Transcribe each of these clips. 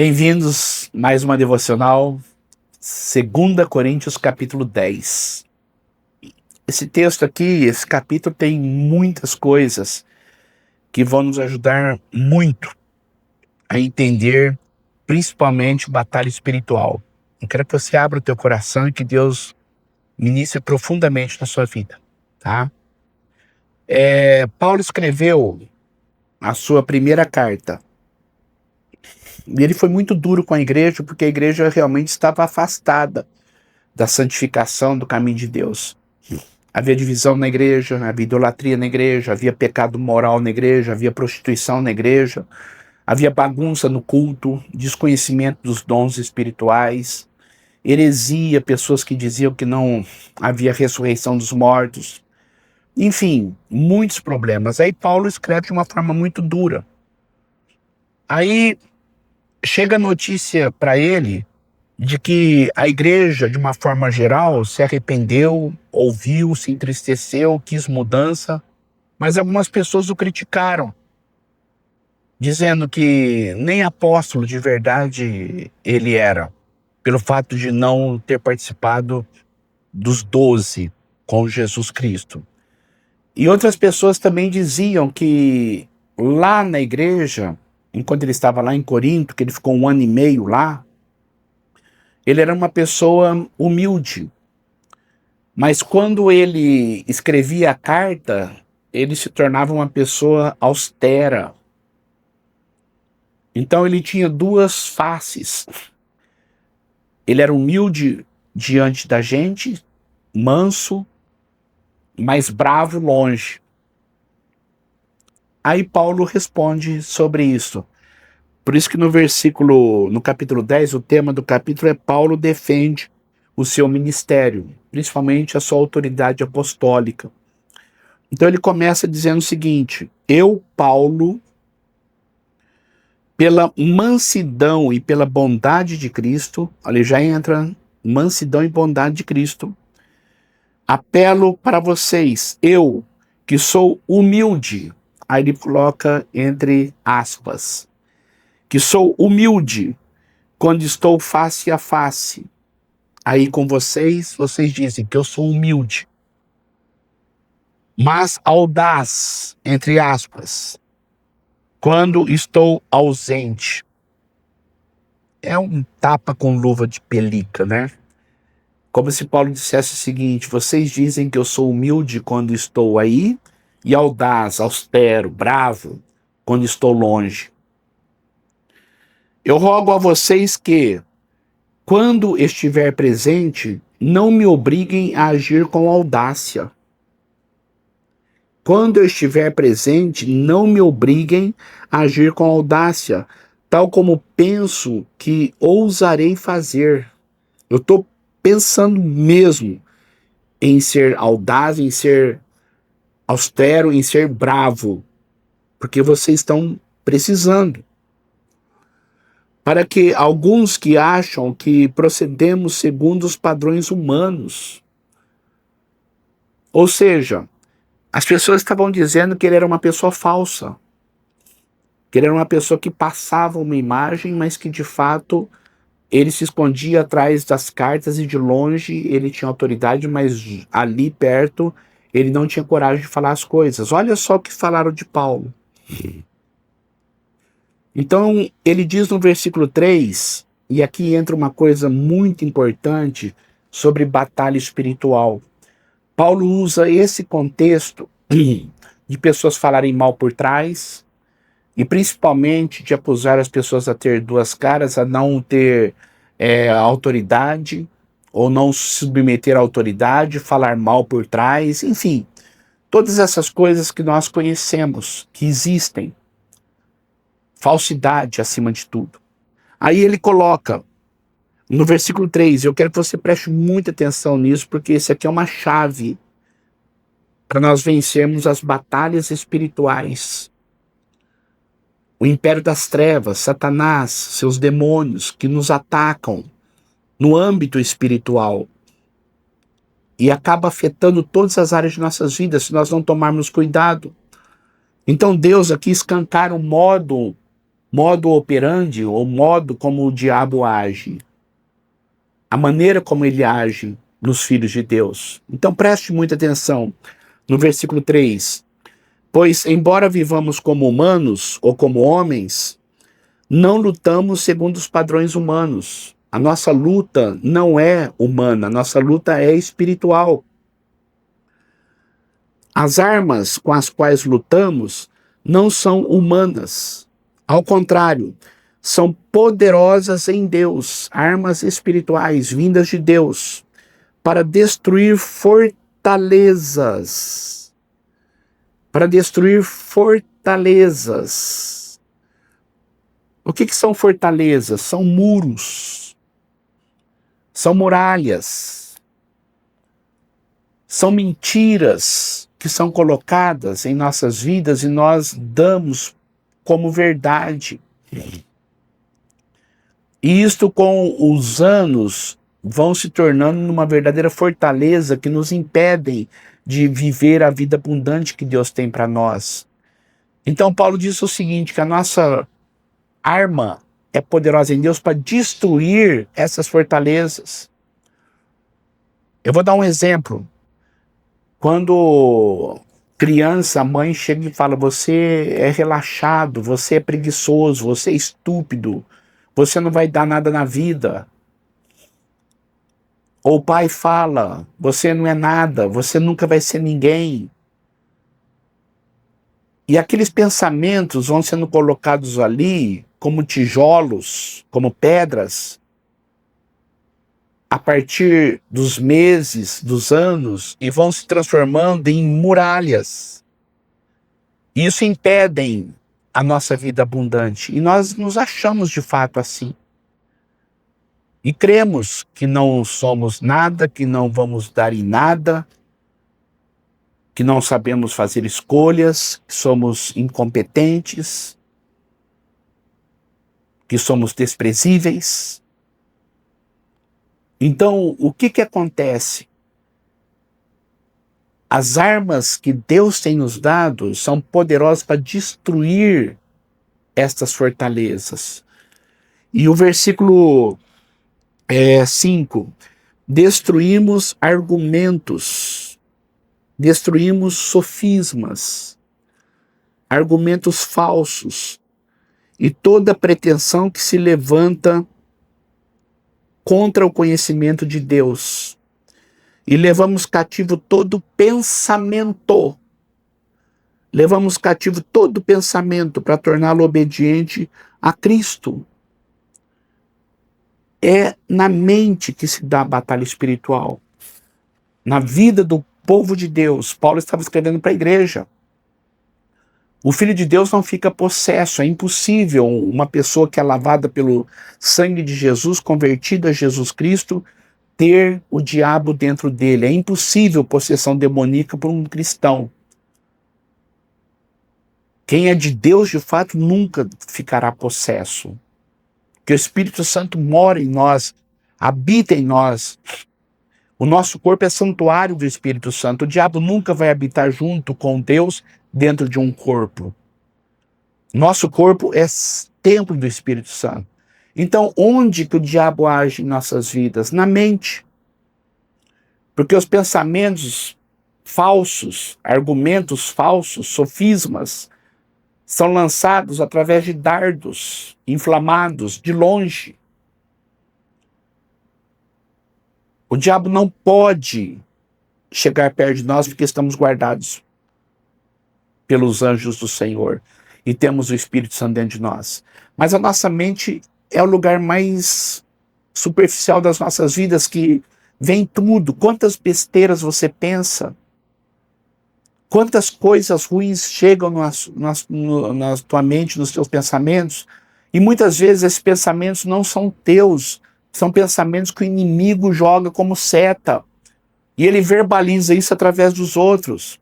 Bem-vindos a mais uma devocional, 2 Coríntios capítulo 10. Esse texto aqui, esse capítulo tem muitas coisas que vão nos ajudar muito a entender, principalmente, batalha espiritual. Eu quero que você abra o teu coração e que Deus ministre profundamente na sua vida, tá? Paulo escreveu a sua primeira carta. E ele foi muito duro com a igreja, porque a igreja realmente estava afastada da santificação do caminho de Deus. Havia divisão na igreja, havia idolatria na igreja, havia pecado moral na igreja, havia prostituição na igreja, havia bagunça no culto, desconhecimento dos dons espirituais, heresia, pessoas que diziam que não havia ressurreição dos mortos. Enfim, muitos problemas. Aí Paulo escreve de uma forma muito dura. Aí chega a notícia para ele de que a igreja, de uma forma geral, se arrependeu, ouviu, se entristeceu, quis mudança, mas algumas pessoas o criticaram, dizendo que nem apóstolo de verdade ele era, pelo fato de não ter participado dos 12 com Jesus Cristo. E outras pessoas também diziam que lá na igreja, enquanto ele estava lá em Corinto, que ele ficou 1 ano e meio lá, ele era uma pessoa humilde, mas quando ele escrevia a carta, ele se tornava uma pessoa austera. Então ele tinha duas faces. Ele era humilde diante da gente, manso, mas bravo longe. Aí Paulo responde sobre isso. Por isso que no capítulo 10, o tema do capítulo é Paulo defende o seu ministério, principalmente a sua autoridade apostólica. Então ele começa dizendo o seguinte: eu, Paulo, pela mansidão e pela bondade de Cristo, ali já entra mansidão e bondade de Cristo, apelo para vocês, eu, que sou humilde, aí ele coloca entre aspas, que sou humilde quando estou face a face. Aí com vocês dizem que eu sou humilde, mas audaz, entre aspas, quando estou ausente. É um tapa com luva de pelica, né? Como se Paulo dissesse o seguinte: vocês dizem que eu sou humilde quando estou aí, e audaz, austero, bravo, quando estou longe. Eu rogo a vocês que, quando estiver presente, não me obriguem a agir com audácia. Quando eu estiver presente, não me obriguem a agir com audácia, tal como penso que ousarei fazer. Eu estou pensando mesmo em ser audaz, em ser austero, em ser bravo, porque vocês estão precisando. Para que alguns que acham que procedemos segundo os padrões humanos. Ou seja, as pessoas estavam dizendo que ele era uma pessoa falsa, que ele era uma pessoa que passava uma imagem, mas que de fato ele se escondia atrás das cartas e de longe ele tinha autoridade, mas ali perto ele não tinha coragem de falar as coisas. Olha só o que falaram de Paulo. Então, ele diz no versículo 3, e aqui entra uma coisa muito importante sobre batalha espiritual. Paulo usa esse contexto de pessoas falarem mal por trás, e principalmente de acusar as pessoas a ter duas caras, a não ter autoridade, ou não se submeter à autoridade, falar mal por trás, enfim, todas essas coisas que nós conhecemos, que existem. Falsidade acima de tudo. Aí ele coloca no versículo 3, eu quero que você preste muita atenção nisso, porque esse aqui é uma chave para nós vencermos as batalhas espirituais. O império das trevas, Satanás, seus demônios que nos atacam no âmbito espiritual e acaba afetando todas as áreas de nossas vidas se nós não tomarmos cuidado. Então Deus aqui escancara um modo modo operandi, ou modo como o diabo age, a maneira como ele age nos filhos de Deus. Então preste muita atenção no versículo 3. Pois, embora vivamos como humanos ou como homens, não lutamos segundo os padrões humanos. A nossa luta não é humana, a nossa luta é espiritual. As armas com as quais lutamos não são humanas. Ao contrário, são poderosas em Deus, armas espirituais vindas de Deus, para destruir fortalezas. Para destruir fortalezas. O que são fortalezas? São muros, são muralhas, são mentiras que são colocadas em nossas vidas e nós damos como verdade. E isto, com os anos, vão se tornando uma verdadeira fortaleza que nos impedem de viver a vida abundante que Deus tem para nós. Então Paulo diz o seguinte, que a nossa arma é poderosa em Deus para destruir essas fortalezas. Eu vou dar um exemplo. Quando criança, a mãe chega e fala, você é relaxado, você é preguiçoso, você é estúpido, você não vai dar nada na vida. Ou o pai fala, você não é nada, você nunca vai ser ninguém. E aqueles pensamentos vão sendo colocados ali como tijolos, como pedras, a partir dos meses, dos anos, e vão se transformando em muralhas. Isso impedem a nossa vida abundante. E nós nos achamos de fato assim. E cremos que não somos nada, que não vamos dar em nada, que não sabemos fazer escolhas, que somos incompetentes, que somos desprezíveis. Então, o que acontece? As armas que Deus tem nos dado são poderosas para destruir estas fortalezas. E o versículo 5, destruímos argumentos, destruímos sofismas, argumentos falsos e toda pretensão que se levanta contra o conhecimento de Deus. E levamos cativo todo pensamento. Levamos cativo todo pensamento para torná-lo obediente a Cristo. É na mente que se dá a batalha espiritual. Na vida do povo de Deus. Paulo estava escrevendo para a igreja. O Filho de Deus não fica possesso. É impossível uma pessoa que é lavada pelo sangue de Jesus, convertida a Jesus Cristo, ter o diabo dentro dele. É impossível possessão demoníaca por um cristão. Quem é de Deus, de fato, nunca ficará possesso. Porque o Espírito Santo mora em nós, habita em nós. O nosso corpo é santuário do Espírito Santo. O diabo nunca vai habitar junto com Deus dentro de um corpo. Nosso corpo é templo do Espírito Santo. Então, onde que o diabo age em nossas vidas? Na mente. Porque os pensamentos falsos, argumentos falsos, sofismas, são lançados através de dardos inflamados de longe. O diabo não pode chegar perto de nós porque estamos guardados pelos anjos do Senhor e temos o Espírito Santo dentro de nós. Mas a nossa mente é o lugar mais superficial das nossas vidas, que vem tudo. Quantas besteiras você pensa? Quantas coisas ruins chegam na tua mente, nos teus pensamentos? E muitas vezes esses pensamentos não são teus, são pensamentos que o inimigo joga como seta. E ele verbaliza isso através dos outros.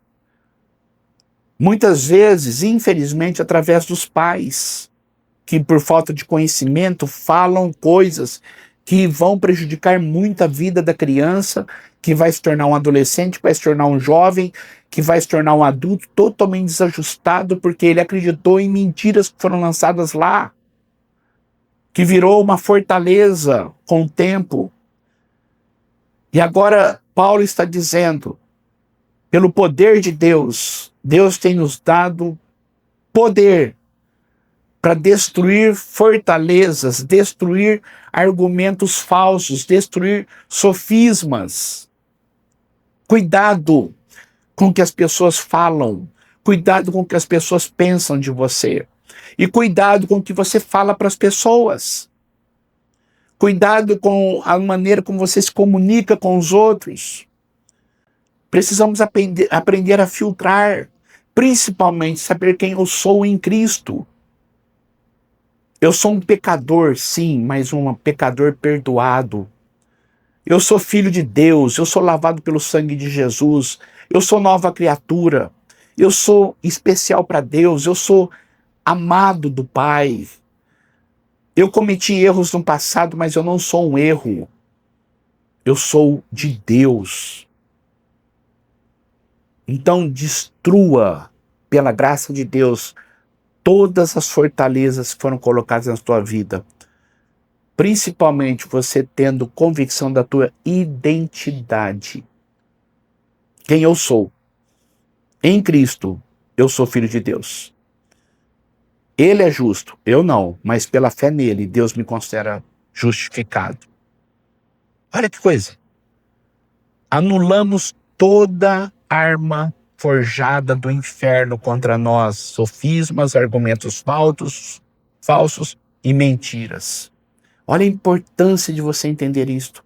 Muitas vezes, infelizmente, através dos pais, que por falta de conhecimento falam coisas que vão prejudicar muito a vida da criança, que vai se tornar um adolescente, que vai se tornar um jovem, que vai se tornar um adulto totalmente desajustado, porque ele acreditou em mentiras que foram lançadas lá. que virou uma fortaleza com o tempo. E agora Paulo está dizendo, pelo poder de Deus, Deus tem nos dado poder para destruir fortalezas, destruir argumentos falsos, destruir sofismas. Cuidado com o que as pessoas falam, cuidado com o que as pessoas pensam de você, e cuidado com o que você fala para as pessoas. Cuidado com a maneira como você se comunica com os outros. Precisamos aprender a filtrar, principalmente saber quem eu sou em Cristo. Eu sou um pecador, sim, mas um pecador perdoado. Eu sou filho de Deus, eu sou lavado pelo sangue de Jesus, eu sou nova criatura, eu sou especial para Deus, eu sou amado do Pai. Eu cometi erros no passado, mas eu não sou um erro. Eu sou de Deus. Então destrua, pela graça de Deus, todas as fortalezas que foram colocadas na tua vida. Principalmente você tendo convicção da tua identidade. Quem eu sou. Em Cristo, eu sou filho de Deus. Ele é justo, eu não, mas pela fé nele, Deus me considera justificado. Olha que coisa. Anulamos toda arma forjada do inferno contra nós, sofismas, argumentos falsos e mentiras. Olha a importância de você entender isto.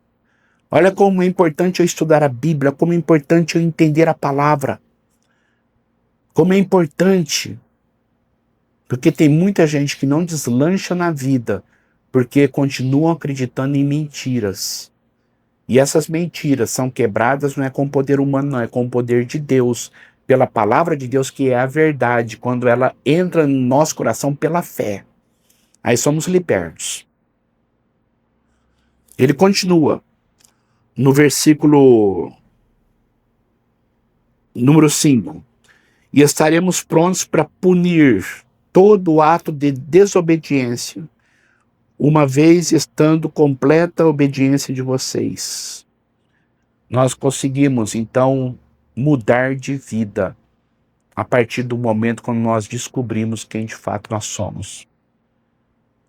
Olha como é importante eu estudar a Bíblia, como é importante eu entender a palavra. Como é importante, porque tem muita gente que não deslancha na vida, porque continuam acreditando em mentiras. E essas mentiras são quebradas não é com o poder humano, não, é com o poder de Deus, pela palavra de Deus, que é a verdade, quando ela entra no nosso coração pela fé. Aí somos libertos. Ele continua no versículo número 5. E estaremos prontos para punir todo ato de desobediência, uma vez estando completa a obediência de vocês. Nós conseguimos, então, mudar de vida a partir do momento quando nós descobrimos quem de fato nós somos.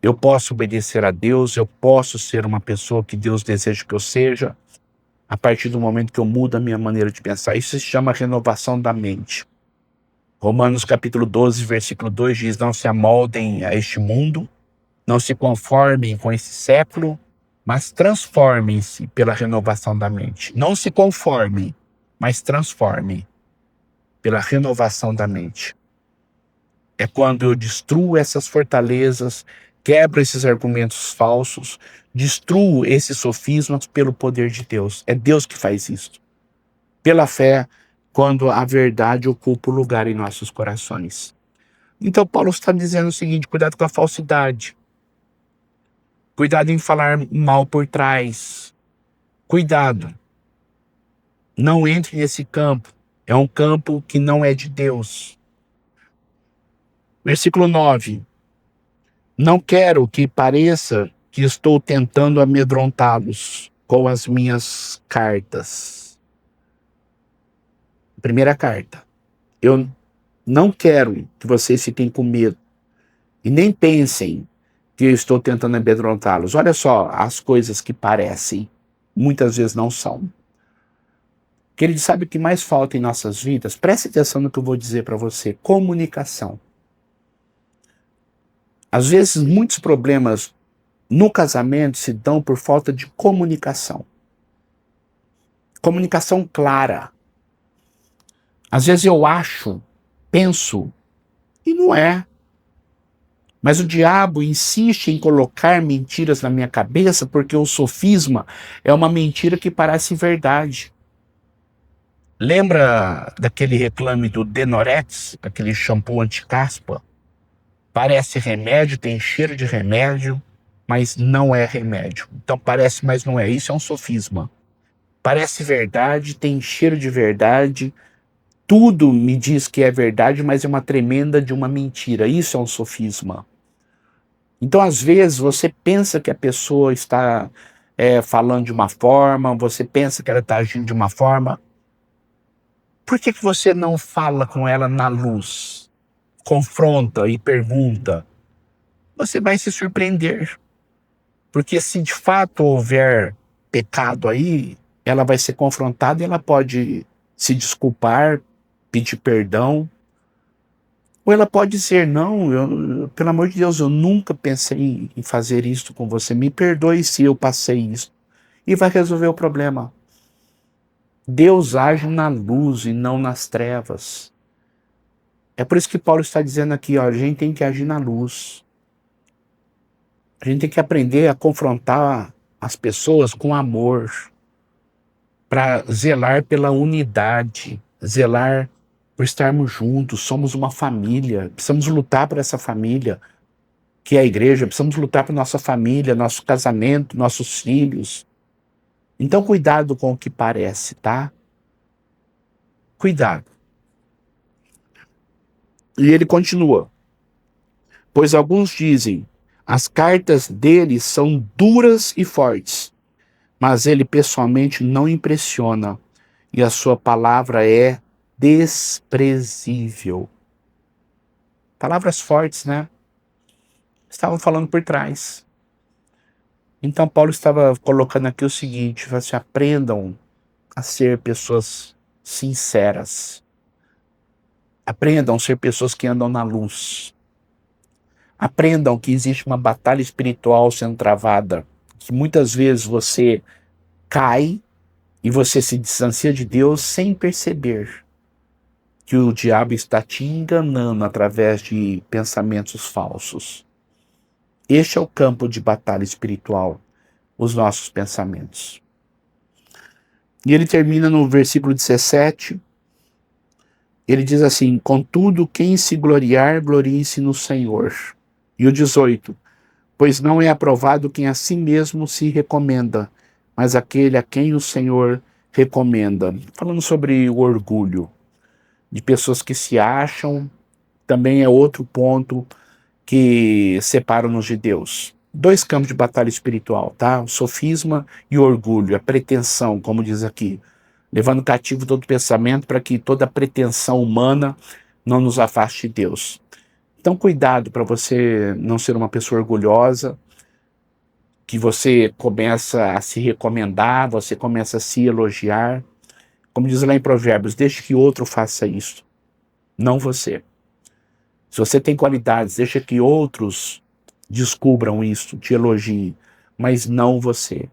Eu posso obedecer a Deus, eu posso ser uma pessoa que Deus deseja que eu seja, a partir do momento que eu mudo a minha maneira de pensar. Isso se chama renovação da mente. Romanos capítulo 12, versículo 2 diz: não se amoldem a este mundo, não se conformem com esse século, mas transformem-se pela renovação da mente. Não se conformem, mas transformem pela renovação da mente. É quando eu destruo essas fortalezas, quebro esses argumentos falsos, destruo esses sofismas pelo poder de Deus. É Deus que faz isso. Pela fé, quando a verdade ocupa o lugar em nossos corações. Então Paulo está dizendo o seguinte: cuidado com a falsidade. Cuidado em falar mal por trás. Cuidado. Não entre nesse campo. É um campo que não é de Deus. Versículo 9. Não quero que pareça que estou tentando amedrontá-los com as minhas cartas. Primeira carta. Eu não quero que vocês fiquem com medo. E nem pensem que eu estou tentando amedrontá-los. Olha só as coisas que parecem. Muitas vezes não são. Querido, sabe o que mais falta em nossas vidas? Preste atenção no que eu vou dizer para você. Comunicação. Às vezes, muitos problemas no casamento se dão por falta de comunicação. Comunicação clara. Às vezes eu acho, penso, e não é. Mas o diabo insiste em colocar mentiras na minha cabeça porque o sofisma é uma mentira que parece verdade. Lembra daquele reclame do Denorex, aquele shampoo anti-caspa? Parece remédio, tem cheiro de remédio, mas não é remédio. Então parece, mas não é. Isso é um sofisma. Parece verdade, tem cheiro de verdade, tudo me diz que é verdade, mas é uma tremenda de uma mentira. Isso é um sofisma. Então, às vezes, você pensa que a pessoa está falando de uma forma, você pensa que ela está agindo de uma forma. Por que que você não fala com ela na luz? Confronta e pergunta. Você vai se surpreender. Porque se de fato houver pecado aí, ela vai ser confrontada e ela pode se desculpar, pedir perdão. Ou ela pode dizer, não, pelo amor de Deus, eu nunca pensei em fazer isso com você. Me perdoe se eu passei isso. E vai resolver o problema. Deus age na luz e não nas trevas. É por isso que Paulo está dizendo aqui, ó, a gente tem que agir na luz. A gente tem que aprender a confrontar as pessoas com amor, para zelar pela unidade, zelar por estarmos juntos, somos uma família, precisamos lutar por essa família, que é a igreja, precisamos lutar por nossa família, nosso casamento, nossos filhos. Então cuidado com o que parece, tá? Cuidado. E ele continua, pois alguns dizem, as cartas dele são duras e fortes, mas ele pessoalmente não impressiona, e a sua palavra é desprezível. Palavras fortes, né? Estavam falando por trás. Então Paulo estava colocando aqui o seguinte, assim, aprendam a ser pessoas sinceras. Aprendam a ser pessoas que andam na luz. Aprendam que existe uma batalha espiritual sendo travada, que muitas vezes você cai e você se distancia de Deus sem perceber que o diabo está te enganando através de pensamentos falsos. Este é o campo de batalha espiritual, os nossos pensamentos. E ele termina no versículo 17, ele diz assim, contudo, quem se gloriar, glorie-se no Senhor. E o 18, pois não é aprovado quem a si mesmo se recomenda, mas aquele a quem o Senhor recomenda. Falando sobre o orgulho, de pessoas que se acham, também é outro ponto que separam-nos de Deus. Dois campos de batalha espiritual, tá? O sofisma e o orgulho, a pretensão, como diz aqui. Levando cativo todo pensamento para que toda pretensão humana não nos afaste de Deus. Então, cuidado para você não ser uma pessoa orgulhosa, que você começa a se recomendar, você começa a se elogiar. Como diz lá em Provérbios, deixe que outro faça isso, não você. Se você tem qualidades, deixa que outros descubram isso, te elogiem, mas não você.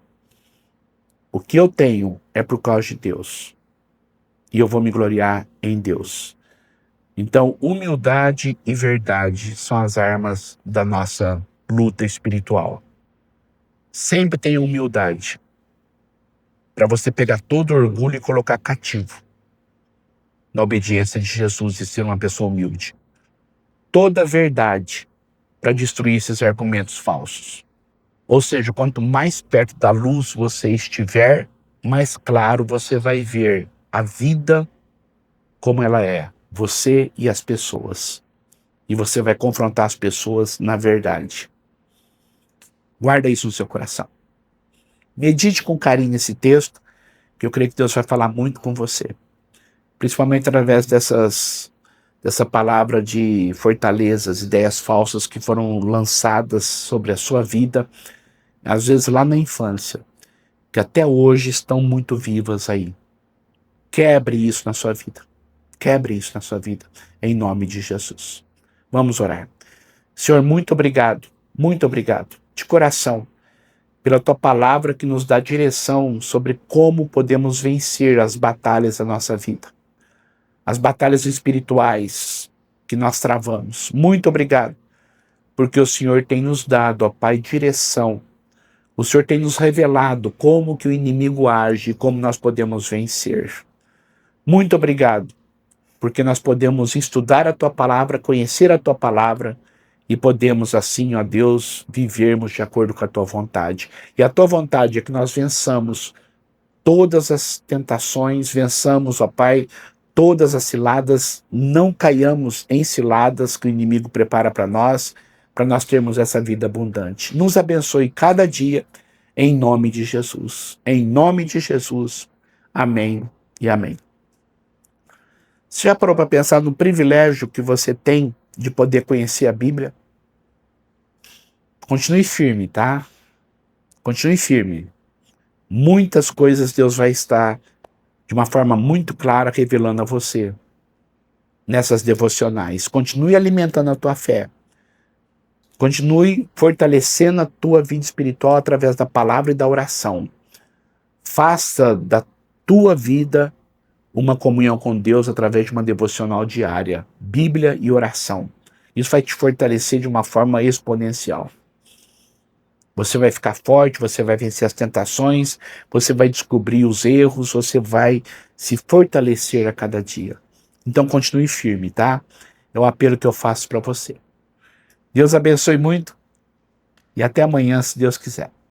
O que eu tenho é por causa de Deus. E eu vou me gloriar em Deus. Então, humildade e verdade são as armas da nossa luta espiritual. Sempre tenha humildade para você pegar todo orgulho e colocar cativo na obediência de Jesus e ser uma pessoa humilde. Toda verdade para destruir esses argumentos falsos. Ou seja, quanto mais perto da luz você estiver, mais claro você vai ver a vida como ela é, você e as pessoas. E você vai confrontar as pessoas na verdade. Guarda isso no seu coração. Medite com carinho esse texto, que eu creio que Deus vai falar muito com você. Principalmente através dessa palavra de fortalezas, ideias falsas que foram lançadas sobre a sua vida, às vezes lá na infância, que até hoje estão muito vivas aí. Quebre isso na sua vida. Quebre isso na sua vida, em nome de Jesus. Vamos orar. Senhor, muito obrigado, de coração, pela tua palavra que nos dá direção sobre como podemos vencer as batalhas da nossa vida, as batalhas espirituais que nós travamos. Muito obrigado, porque o Senhor tem nos dado, ó Pai, direção. O Senhor tem nos revelado como que o inimigo age e como nós podemos vencer. Muito obrigado, porque nós podemos estudar a tua palavra, conhecer a tua palavra e podemos assim, ó Deus, vivermos de acordo com a tua vontade. E a tua vontade é que nós vençamos todas as tentações, vençamos, ó Pai, todas as ciladas, não caiamos em ciladas que o inimigo prepara para nós, para nós termos essa vida abundante. Nos abençoe cada dia, em nome de Jesus. Em nome de Jesus. Amém e amém. Você já parou para pensar no privilégio que você tem de poder conhecer a Bíblia? Continue firme, tá? Continue firme. Muitas coisas Deus vai estar, de uma forma muito clara, revelando a você nessas devocionais. Continue alimentando a tua fé. Continue fortalecendo a tua vida espiritual através da palavra e da oração. Faça da tua vida uma comunhão com Deus através de uma devocional diária, Bíblia e oração. Isso vai te fortalecer de uma forma exponencial. Você vai ficar forte, você vai vencer as tentações, você vai descobrir os erros, você vai se fortalecer a cada dia. Então continue firme, tá? É o apelo que eu faço para você. Deus abençoe muito e até amanhã, se Deus quiser.